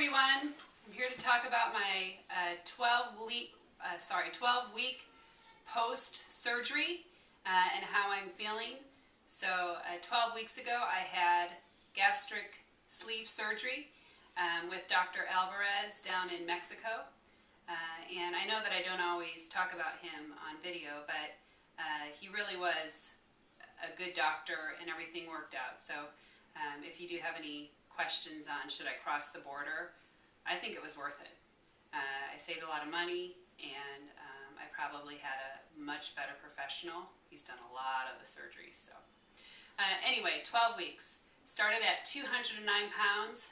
everyone. I'm here to talk about my 12-week post-surgery and how I'm feeling. So 12 weeks ago I had gastric sleeve surgery with Dr. Alvarez down in Mexico. And I know that I don't always talk about him on video, but he really was a good doctor and everything worked out. So if you do have any questions on should I cross the border, I think it was worth it. I saved a lot of money, and I probably had a much better professional. He's done a lot of the surgeries. So anyway, 12 weeks. Started at 209 pounds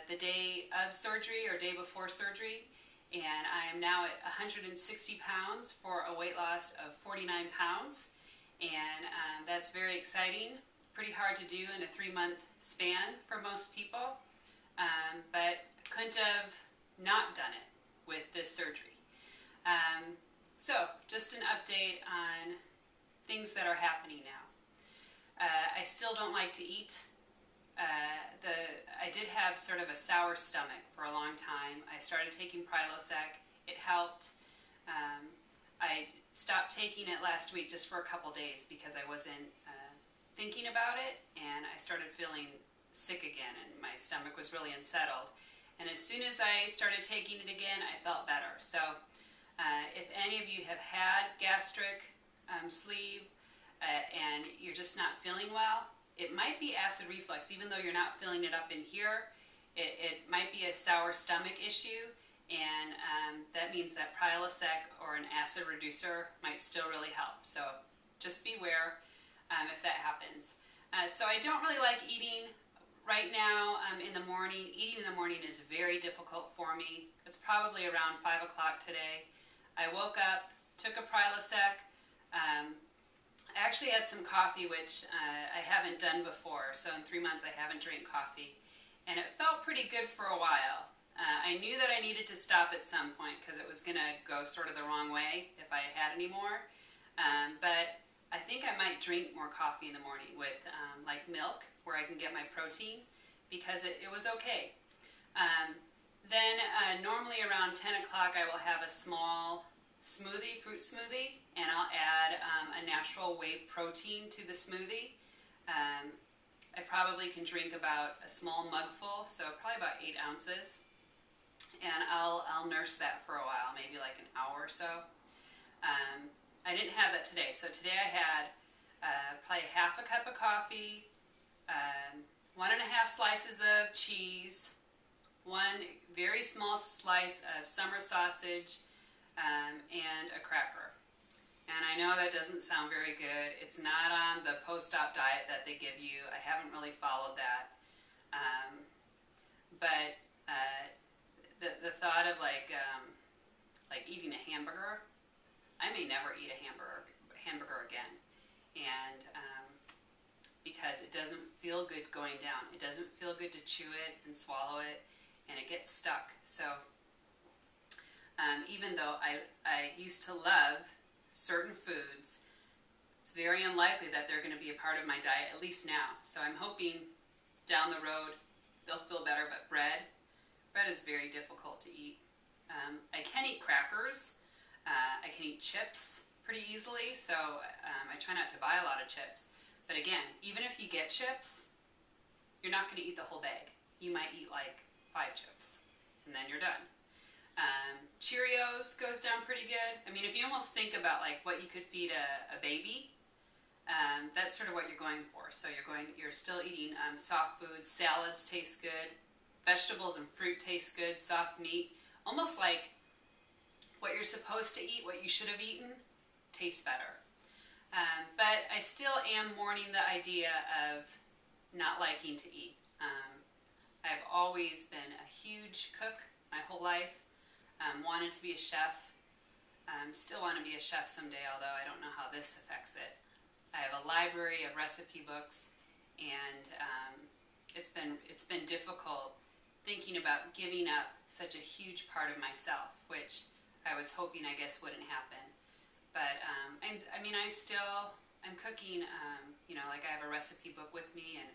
the day of surgery or day before surgery, and I am now at 160 pounds for a weight loss of 49 pounds, and that's very exciting. Pretty hard to do in a 3-month span for most people, but couldn't have not done it with this surgery. So just an update on things that are happening now. I still don't like to eat. I did have sort of a sour stomach for a long time. I started taking Prilosec. It helped. I stopped taking it last week just for a couple days because I wasn't thinking about it, and I started feeling sick again, and my stomach was really unsettled. And as soon as I started taking it again, I felt better. So if any of you have had gastric sleeve and you're just not feeling well, it might be acid reflux. Even though you're not feeling it up in here, it might be a sour stomach issue, and that means that Prilosec or an acid reducer might still really help. So just beware if that happens. So I don't really like eating right now in the morning. Eating in the morning is very difficult for me. It's probably around 5 o'clock today. I woke up, took a Prilosec. I actually had some coffee, which I haven't done before. So in 3 months I haven't drank coffee. And it felt pretty good for a while. I knew that I needed to stop at some point because it was going to go sort of the wrong way if I had any more. But I think I might drink more coffee in the morning with like milk, where I can get my protein, because it was okay. Then normally around 10 o'clock I will have a small smoothie, fruit smoothie, and I'll add a natural whey protein to the smoothie. I probably can drink about a small mugful, so probably about 8 ounces. And I'll nurse that for a while, maybe like an hour or so. I didn't have that today, so today I had probably half a cup of coffee, 1.5 slices of cheese, 1 very small slice of summer sausage, and a cracker. And I know that doesn't sound very good. It's not on the post-op diet that they give you. I haven't really followed that. But the thought of like eating a hamburger, I may never eat a hamburger again, and because it doesn't feel good going down. It doesn't feel good to chew it and swallow it, and it gets stuck. So even though I used to love certain foods, it's very unlikely that they're going to be a part of my diet, at least now. So I'm hoping down the road they'll feel better, but bread is very difficult to eat. I can eat crackers. I can eat chips pretty easily, so I try not to buy a lot of chips. But again, even if you get chips, you're not going to eat the whole bag. You might eat like 5 chips, and then you're done. Cheerios goes down pretty good. I mean, if you almost think about like what you could feed a baby, that's sort of what you're going for. So you're still eating soft foods. Salads taste good. Vegetables and fruit taste good. Soft meat, almost like what you're supposed to eat, what you should have eaten, tastes better. But I still am mourning the idea of not liking to eat. I've always been a huge cook my whole life. Wanted to be a chef. Still want to be a chef someday, although I don't know how this affects it. I have a library of recipe books, and it's been difficult thinking about giving up such a huge part of myself, which I was hoping, I guess, wouldn't happen. But I'm cooking, like I have a recipe book with me, and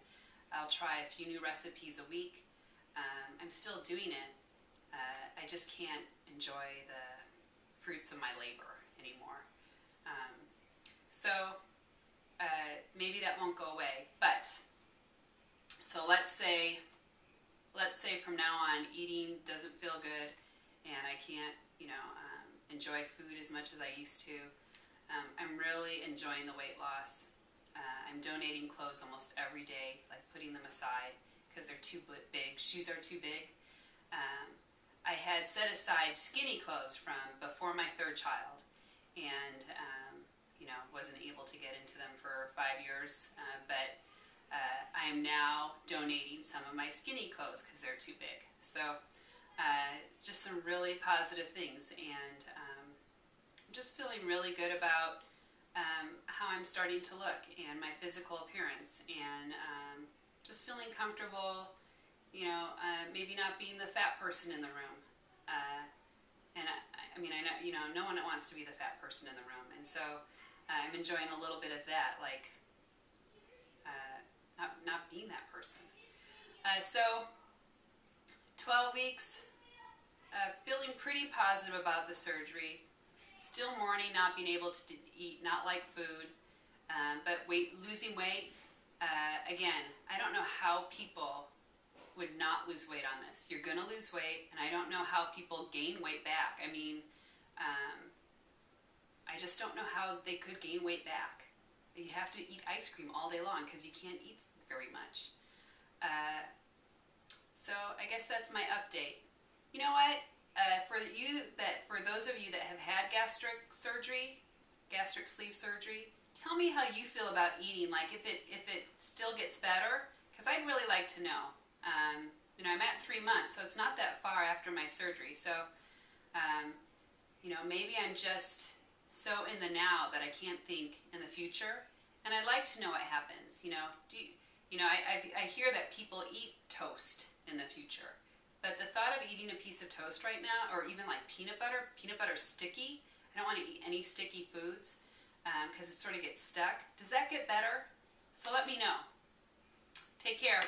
I'll try a few new recipes a week. I'm still doing it. I just can't enjoy the fruits of my labor anymore. So maybe that won't go away. But so let's say from now on eating doesn't feel good, and I can't enjoy food as much as I used to. I'm really enjoying the weight loss. I'm donating clothes almost every day, like putting them aside because they're too big. Shoes are too big. I had set aside skinny clothes from before my third child, and wasn't able to get into them for 5 years. But I am now donating some of my skinny clothes because they're too big. So just some really positive things, and I'm just feeling really good about how I'm starting to look and my physical appearance, and just feeling comfortable, maybe not being the fat person in the room. And I know, no one wants to be the fat person in the room, and so I'm enjoying a little bit of that, like not being that person. So 12 weeks, feeling pretty positive about the surgery. Still mourning not being able to eat, not like food, but losing weight. Again, I don't know how people would not lose weight on this. You're going to lose weight, and I don't know how people gain weight back. I mean, I just don't know how they could gain weight back. You have to eat ice cream all day long because you can't eat very much. So I guess that's my update. You know what? For those of you that have had gastric sleeve surgery, tell me how you feel about eating. Like if it still gets better, because I'd really like to know. I'm at 3 months, so it's not that far after my surgery. So, maybe I'm just so in the now that I can't think in the future, and I'd like to know what happens. I hear that people eat toast in the future. But the thought of eating a piece of toast right now, or even like peanut butter's sticky. I don't want to eat any sticky foods because it sort of gets stuck. Does that get better? So let me know. Take care.